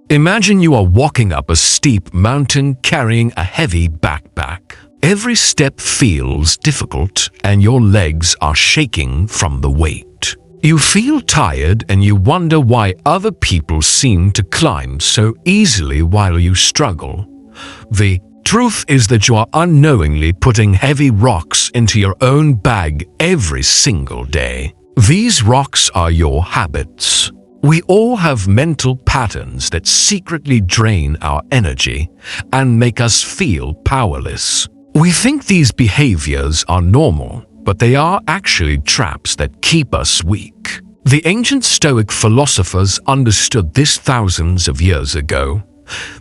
Imagine you are walking up a steep mountain carrying a heavy backpack. Every step feels difficult and your legs are shaking from the weight. You feel tired and you wonder why other people seem to climb so easily while you struggle. The truth is that you are unknowingly putting heavy rocks into your own bag every single day. These rocks are your habits. We all have mental patterns that secretly drain our energy and make us feel powerless. We think these behaviors are normal, but they are actually traps that keep us weak. The ancient Stoic philosophers understood this thousands of years ago.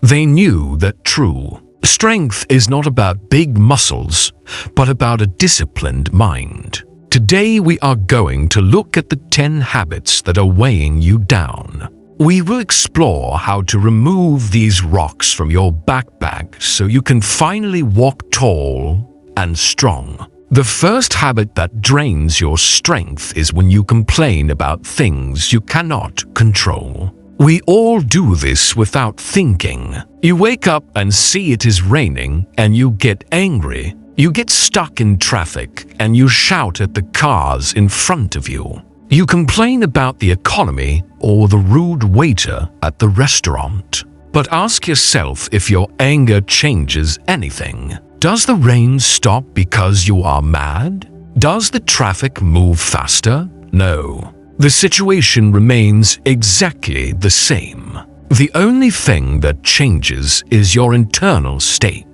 They knew that true strength is not about big muscles, but about a disciplined mind. Today we are going to look at the 10 habits that are weighing you down. We will explore how to remove these rocks from your backpack so you can finally walk tall and strong. The first habit that drains your strength is when you complain about things you cannot control. We all do this without thinking. You wake up and see it is raining and you get angry. You get stuck in traffic and you shout at the cars in front of you. You complain about the economy or the rude waiter at the restaurant. But ask yourself if your anger changes anything. Does the rain stop because you are mad? Does the traffic move faster? No. The situation remains exactly the same. The only thing that changes is your internal state.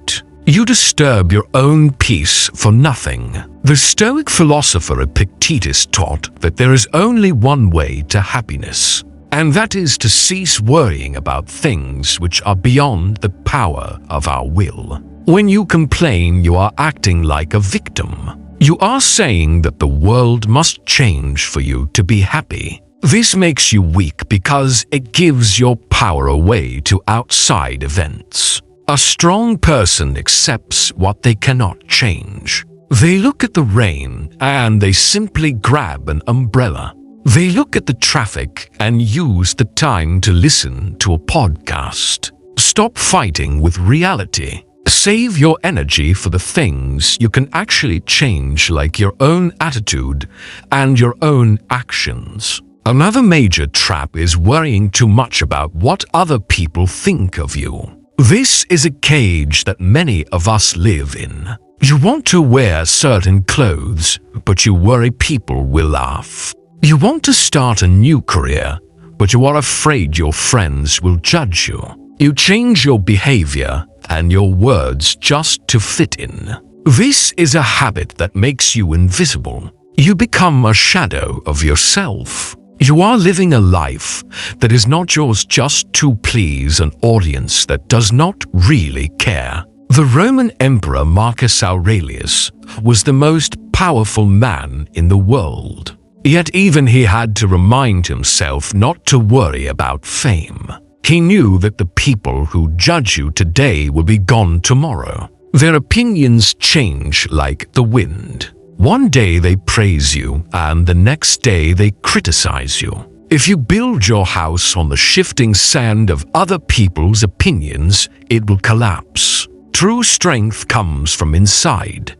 You disturb your own peace for nothing. The Stoic philosopher Epictetus taught that there is only one way to happiness, and that is to cease worrying about things which are beyond the power of our will. When you complain, you are acting like a victim. You are saying that the world must change for you to be happy. This makes you weak because it gives your power away to outside events. A strong person accepts what they cannot change. They look at the rain and they simply grab an umbrella. They look at the traffic and use the time to listen to a podcast. Stop fighting with reality. Save your energy for the things you can actually change, like your own attitude and your own actions. Another major trap is worrying too much about what other people think of you. This is a cage that many of us live in. You want to wear certain clothes, but you worry people will laugh. You want to start a new career, but you are afraid your friends will judge you. You change your behavior and your words just to fit in. This is a habit that makes you invisible. You become a shadow of yourself. You are living a life that is not yours just to please an audience that does not really care. The Roman Emperor Marcus Aurelius was the most powerful man in the world. Yet even he had to remind himself not to worry about fame. He knew that the people who judge you today will be gone tomorrow. Their opinions change like the wind. One day they praise you, and the next day they criticize you. If you build your house on the shifting sand of other people's opinions, it will collapse. True strength comes from inside.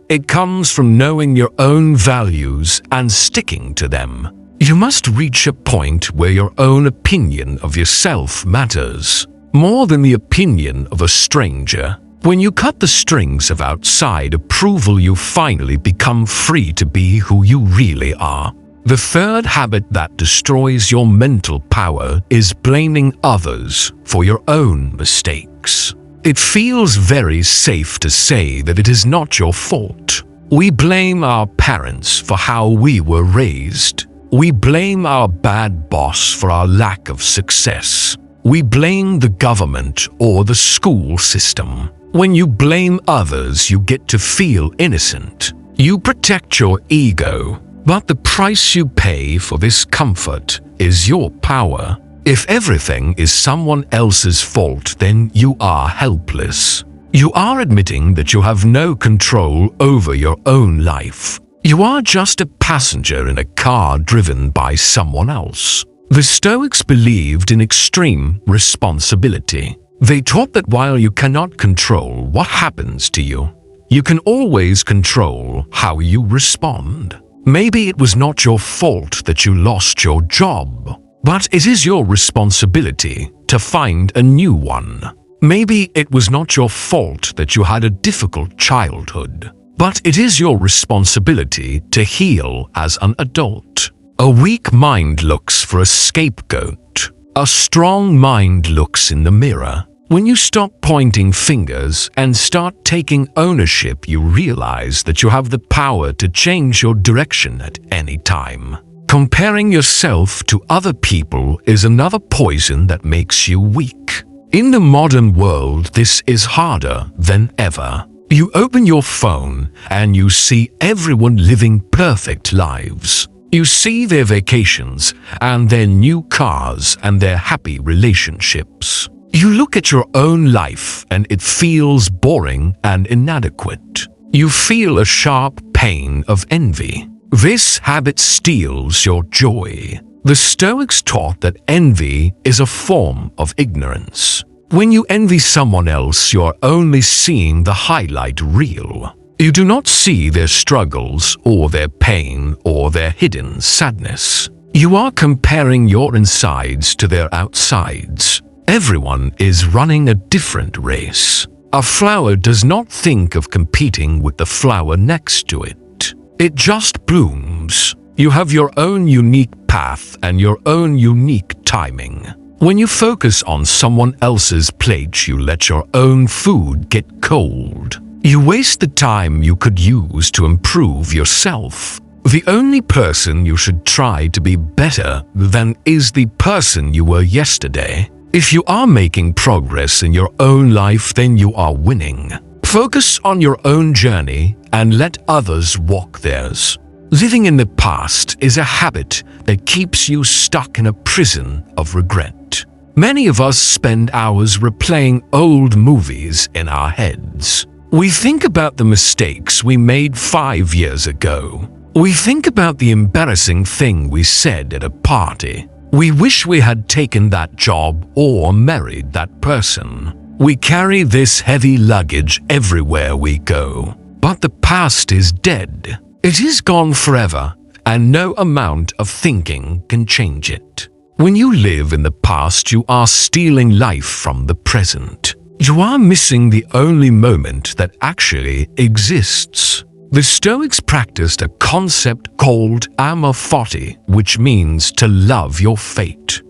It comes from knowing your own values and sticking to them. You must reach a point where your own opinion of yourself matters more than the opinion of a stranger. When you cut the strings of outside approval, you finally become free to be who you really are. The third habit that destroys your mental power is blaming others for your own mistakes. It feels very safe to say that it is not your fault. We blame our parents for how we were raised. We blame our bad boss for our lack of success. We blame the government or the school system. When you blame others, you get to feel innocent. You protect your ego, but the price you pay for this comfort is your power. If everything is someone else's fault, then you are helpless. You are admitting that you have no control over your own life. You are just a passenger in a car driven by someone else. The Stoics believed in extreme responsibility. They taught that while you cannot control what happens to you, you can always control how you respond. Maybe it was not your fault that you lost your job, but it is your responsibility to find a new one. Maybe it was not your fault that you had a difficult childhood, but it is your responsibility to heal as an adult. A weak mind looks for a scapegoat. A strong mind looks in the mirror. When you stop pointing fingers and start taking ownership, you realize that you have the power to change your direction at any time. Comparing yourself to other people is another poison that makes you weak. In the modern world, this is harder than ever. You open your phone and you see everyone living perfect lives. You see their vacations and their new cars and their happy relationships. You look at your own life and it feels boring and inadequate. You feel a sharp pain of envy. This habit steals your joy. The Stoics taught that envy is a form of ignorance. When you envy someone else, you are only seeing the highlight reel. You do not see their struggles or their pain or their hidden sadness. You are comparing your insides to their outsides. Everyone is running a different race. A flower does not think of competing with the flower next to it. It just blooms. You have your own unique path and your own unique timing. When you focus on someone else's plate, you let your own food get cold. You waste the time you could use to improve yourself. The only person you should try to be better than is the person you were yesterday. If you are making progress in your own life, then you are winning. Focus on your own journey and let others walk theirs. Living in the past is a habit that keeps you stuck in a prison of regret. Many of us spend hours replaying old movies in our heads. We think about the mistakes we made 5 years ago. We think about the embarrassing thing we said at a party. We wish we had taken that job or married that person. We carry this heavy luggage everywhere we go. But the past is dead. It is gone forever, and no amount of thinking can change it. When you live in the past, you are stealing life from the present. You are missing the only moment that actually exists. The Stoics practiced a concept called amor fati, which means to love your fate.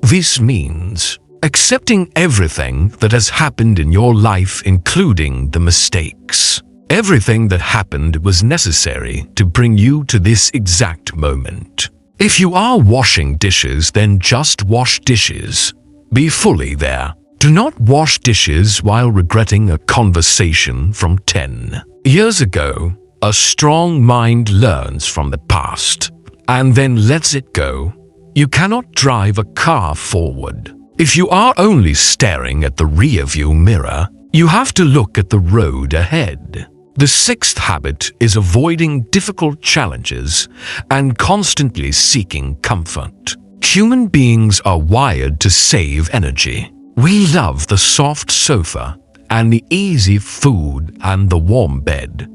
This means accepting everything that has happened in your life, including the mistakes. Everything that happened was necessary to bring you to this exact moment. If you are washing dishes, then just wash dishes. Be fully there. Do not wash dishes while regretting a conversation from 10 years ago. A strong mind learns from the past and then lets it go. You cannot drive a car forward. If you are only staring at the rearview mirror, you have to look at the road ahead. The sixth habit is avoiding difficult challenges and constantly seeking comfort. Human beings are wired to save energy. We love the soft sofa and the easy food and the warm bed.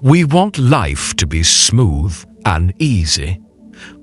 We want life to be smooth and easy.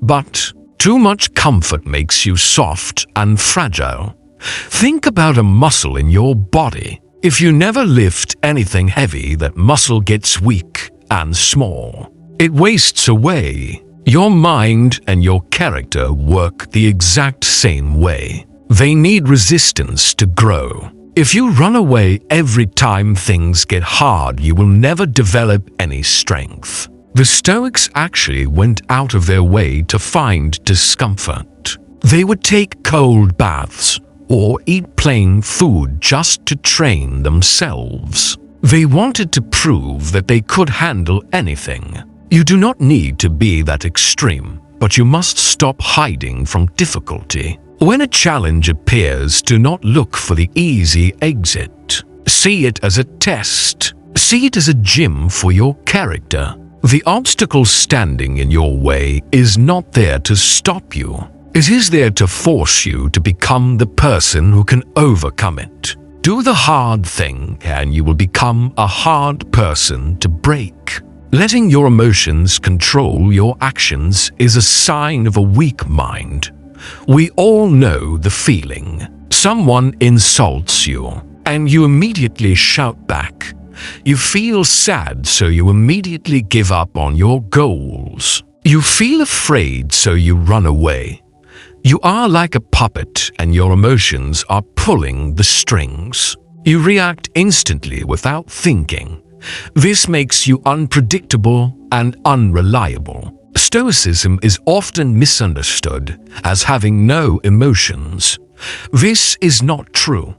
But too much comfort makes you soft and fragile. Think about a muscle in your body. If you never lift anything heavy, that muscle gets weak and small. It wastes away. Your mind and your character work the exact same way. They need resistance to grow. If you run away every time things get hard, you will never develop any strength. The Stoics actually went out of their way to find discomfort. They would take cold baths or eat plain food just to train themselves. They wanted to prove that they could handle anything. You do not need to be that extreme, but you must stop hiding from difficulty. When a challenge appears, do not look for the easy exit. See it as a test. See it as a gym for your character. The obstacle standing in your way is not there to stop you. It is there to force you to become the person who can overcome it. Do the hard thing and you will become a hard person to break. Letting your emotions control your actions is a sign of a weak mind. We all know the feeling. Someone insults you and you immediately shout back. You feel sad, so you immediately give up on your goals. You feel afraid, so you run away. You are like a puppet and your emotions are pulling the strings. You react instantly without thinking. This makes you unpredictable and unreliable. Stoicism is often misunderstood as having no emotions. This is not true.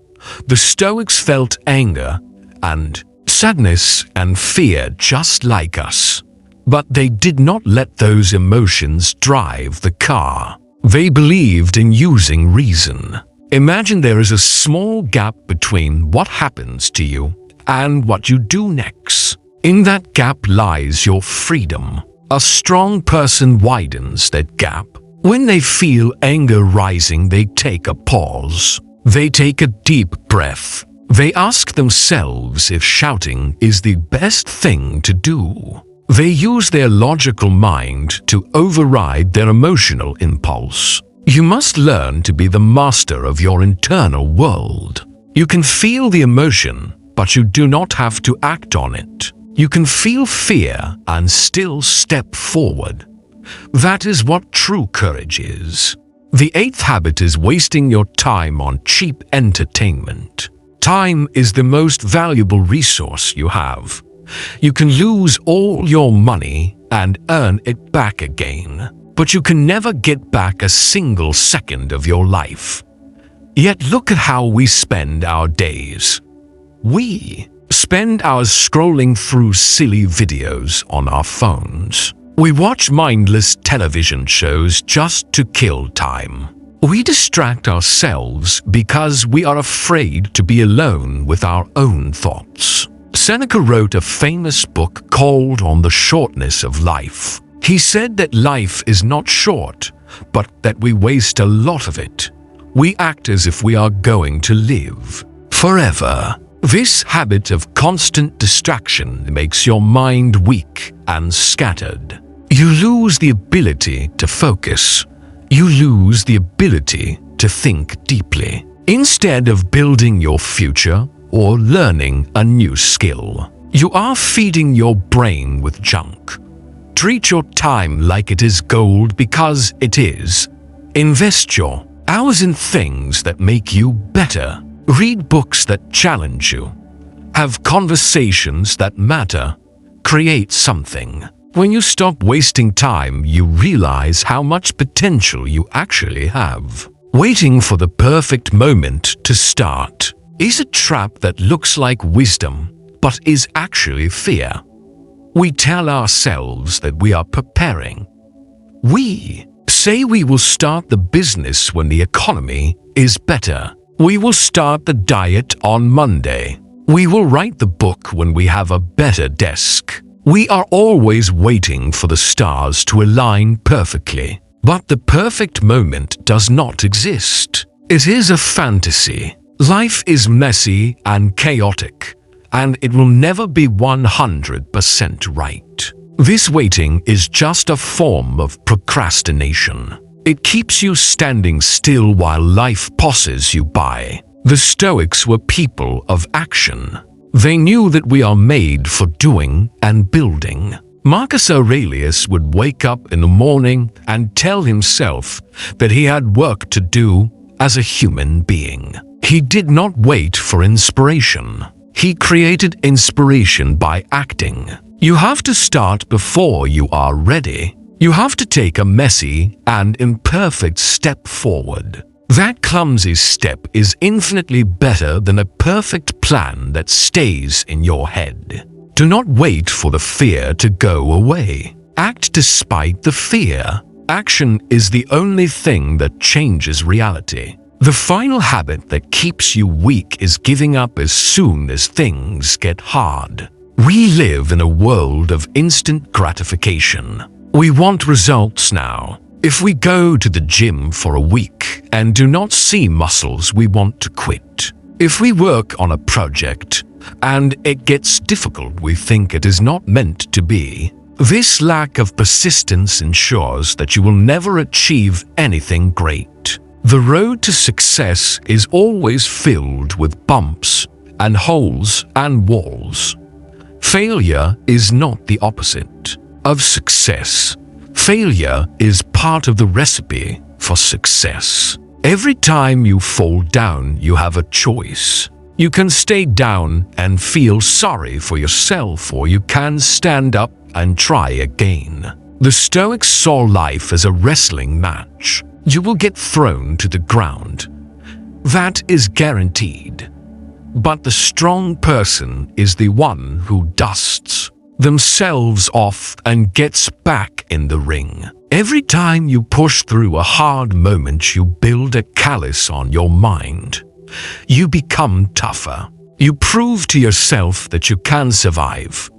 The Stoics felt anger and sadness and fear just like us. But they did not let those emotions drive the car. They believed in using reason. Imagine there is a small gap between what happens to you and what you do next. In that gap lies your freedom. A strong person widens that gap. When they feel anger rising, they take a pause. They take a deep breath. They ask themselves if shouting is the best thing to do. They use their logical mind to override their emotional impulse. You must learn to be the master of your internal world. You can feel the emotion, but you do not have to act on it. You can feel fear and still step forward. That is what true courage is. The eighth habit is wasting your time on cheap entertainment. Time is the most valuable resource you have. You can lose all your money and earn it back again, but you can never get back a single second of your life. Yet look at how we spend our days. We spend hours scrolling through silly videos on our phones. We watch mindless television shows just to kill time. We distract ourselves because we are afraid to be alone with our own thoughts. Seneca wrote a famous book called On the Shortness of Life. He said that life is not short, but that we waste a lot of it. We act as if we are going to live forever. This habit of constant distraction makes your mind weak and scattered. You lose the ability to focus. You lose the ability to think deeply. Instead of building your future or learning a new skill, you are feeding your brain with junk. Treat your time like it is gold because it is. Invest your hours in things that make you better. Read books that challenge you. Have conversations that matter. Create something. When you stop wasting time, you realize how much potential you actually have. Waiting for the perfect moment to start is a trap that looks like wisdom, but is actually fear. We tell ourselves that we are preparing. We say we will start the business when the economy is better. We will start the diet on Monday. We will write the book when we have a better desk. We are always waiting for the stars to align perfectly. But the perfect moment does not exist. It is a fantasy. Life is messy and chaotic, and it will never be 100% right. This waiting is just a form of procrastination. It keeps you standing still while life passes you by. The Stoics were people of action. They knew that we are made for doing and building. Marcus Aurelius would wake up in the morning and tell himself that he had work to do as a human being. He did not wait for inspiration. He created inspiration by acting. You have to start before you are ready. You have to take a messy and imperfect step forward. That clumsy step is infinitely better than a perfect plan that stays in your head. Do not wait for the fear to go away. Act despite the fear. Action is the only thing that changes reality. The final habit that keeps you weak is giving up as soon as things get hard. We live in a world of instant gratification. We want results now. If we go to the gym for a week and do not see muscles, we want to quit. If we work on a project and it gets difficult, we think it is not meant to be. This lack of persistence ensures that you will never achieve anything great. The road to success is always filled with bumps and holes and walls. Failure is not the opposite of success. Failure is part of the recipe for success. Every time you fall down, you have a choice. You can stay down and feel sorry for yourself, or you can stand up and try again. The Stoics saw life as a wrestling match. You will get thrown to the ground. That is guaranteed. But the strong person is the one who dusts themselves off and gets back in the ring. Every time you push through a hard moment, you build a callus on your mind. You become tougher. You prove to yourself that you can survive.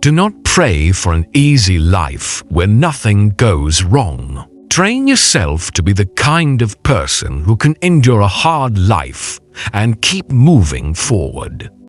Do not pray for an easy life where nothing goes wrong. Train yourself to be the kind of person who can endure a hard life and keep moving forward.